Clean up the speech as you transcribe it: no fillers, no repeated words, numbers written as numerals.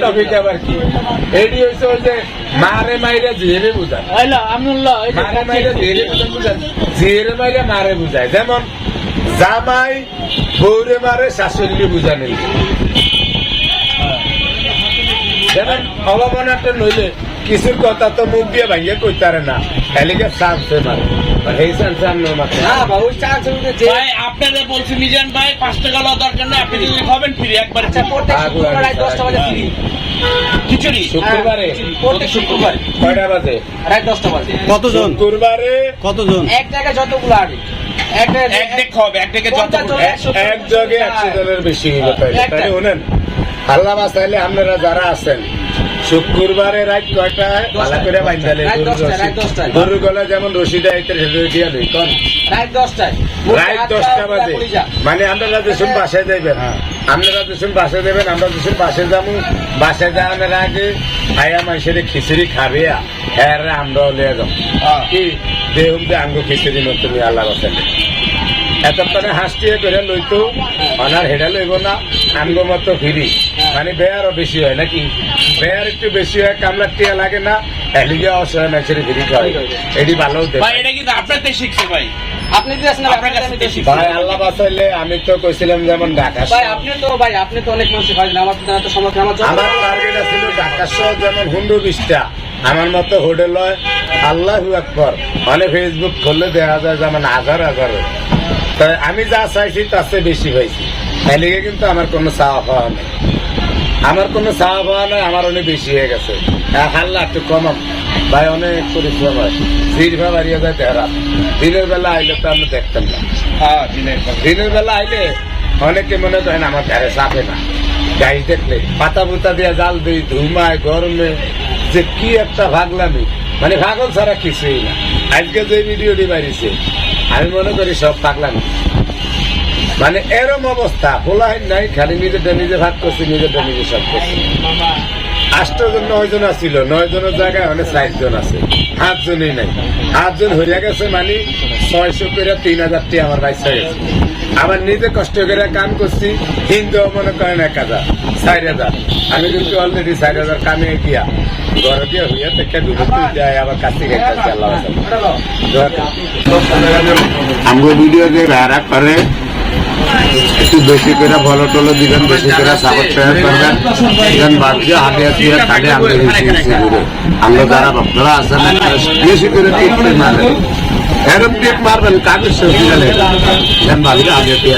topic আবার কি এডি হইছে ওই যে মারে মাইরে জিরে বুঝায় মারে মাইরে জিরে বুঝায় জিরে মাইরে মারে বুঝায় যেমন জামাই বউরে মারে শাশুড়ি বুঝানে যেমন অবমানটা নইলে কিছুর কথা তো মুখ দিয়ে ভাঙিয়ে কইতারে না এলিকে চান্সে মারে এই চান্সে আমি মাত্র না ভাই ওই চান্স ভাই আপনারা বলছেন মিজান ভাই 5 টাকা লওয়ার দরকার নেই আপনি যদি খাবেন ফ্রি একবার প্রত্যেক শুক্রবার 10টা বাজে ফ্রি খিচুড়ি শুক্রবারে প্রত্যেক শুক্রবার কয়টা বাজে রাত 10টা বাজে কতজন শুক্রবারে কতজন এক জায়গায় যতগুলো আড়ি এক ডেক হবে এক ডেকে যত এক জায়গায় 100 জনের বেশি হইলো তাই শুনেন আল্লাহ বাঁচাইলে আপনারা যারা আছেন শুক্রবারে রাত কয়টায় ভালো করে বাইন্দালে গরুর গলা যেমন রশি দেয় দিয়া লই কোন রাত 10টায় রাত 10টা বাজে মানে আপনারা যখন বাসায় যাইবেন আপনারা যখন বাসায় যাবেন আমরা যখন বাসায় যাবো বাসায় যাওয়ার আগে আয়া মানুষের খিচুড়ি খাবে হ্যাঁ আমরাও লিয়ে যাবো কি দেহুম যে আঙ্গ খিচুড়ি নতুন আল্লাহ বাঁচাইলে এতক্ষণে হাসটিয়ে করে লইতো অনার হেডা লইব না আঙ্গ মতো ফিরি মানে বেয়ারও বেশি হয় নাকি বেয়ার একটু বেশি হয় কামলার টিয়া লাগে না এলিগে অসহায় মানুষের ফিরি খাওয়াই এটি ভালো ভাই এটা কিন্তু আপনাতে শিখছে ভাই আপনি যে আছেন আপনার কাছে বেশি ভাই আল্লাহ বাঁচাইলে আমি তো কইছিলাম যেমন ঢাকা ভাই আপনি তো অনেক মানুষ খাওয়ান আমার তো সমস্যা আমার টার্গেট ছিল ঢাকা শহর যেমন 120টা আমার মতো হোটেল হয় আল্লাহু আকবার মানে ফেসবুক খুললে দেখা যায় যেমন হাজার হাজার তাই আমি যা চাইছি তার চেয়ে বেশি পাইছি এদিকে কিন্তু আমার কোনো চাওয়া পাওয়া নেই আমার কোনো চাওয়া পাওয়া নেই আমার অনেক বেশি হয়ে গেছে হাল্লা একটু কম ভাই অনেক পরিশ্রম হয় জিরভা বাড়িয়ে যায় তেহরা দিনের বেলা আইলে তো আমি দেখতাম না দিনের বেলা আইলে অনেকে মনে করেন আমার ধারে চাপে না গাড়ি দেখলে পাতা পুতা দিয়ে জাল দিই ধুমায় গরমে যে কি একটা ভাগলামি মানে পাগল ছাড়া কিছুই না আজকে যে ভিডিওটি বাড়িছে আমি মনে করি সব পাগলামি মানে এরম অবস্থা বলাই নাই খালি নিজেরটা নিজে ভাগ করছি নিজেরটা নিজে সব করছি 8 জন 9 জন আসছিল 9 জনের জায়গায় অনেক 4 জন আছে 8 জনই নাই 8 জন হইয়া গেছে মানে 600 করে 3000 টি আমার বাইসা গেছে আমার নিজে কষ্ট করে কাম করছি হিন্দু মনে করেন 1000 4000 আমি কিন্তু অলরেডি 4000 কামিয়ে গিয়া ঘরে দিয়ে হইয়া থেকে দুটো যায় আবার কাছে গেছে আল্লাহ আমগো ভিডিও যে ভাড়া করে একটু বেশি করে ভালো টলো দিবেন বেশি করে সাবস্ক্রাইব করবেন দেন বাকি আগে দিয়ে তাহলে আমরা যারা ভক্তরা আছেন বেশি করে টিপ মারবেন এরকম টিপ মারবেন কাগজ সবজি দেন বাকি আগে দিয়ে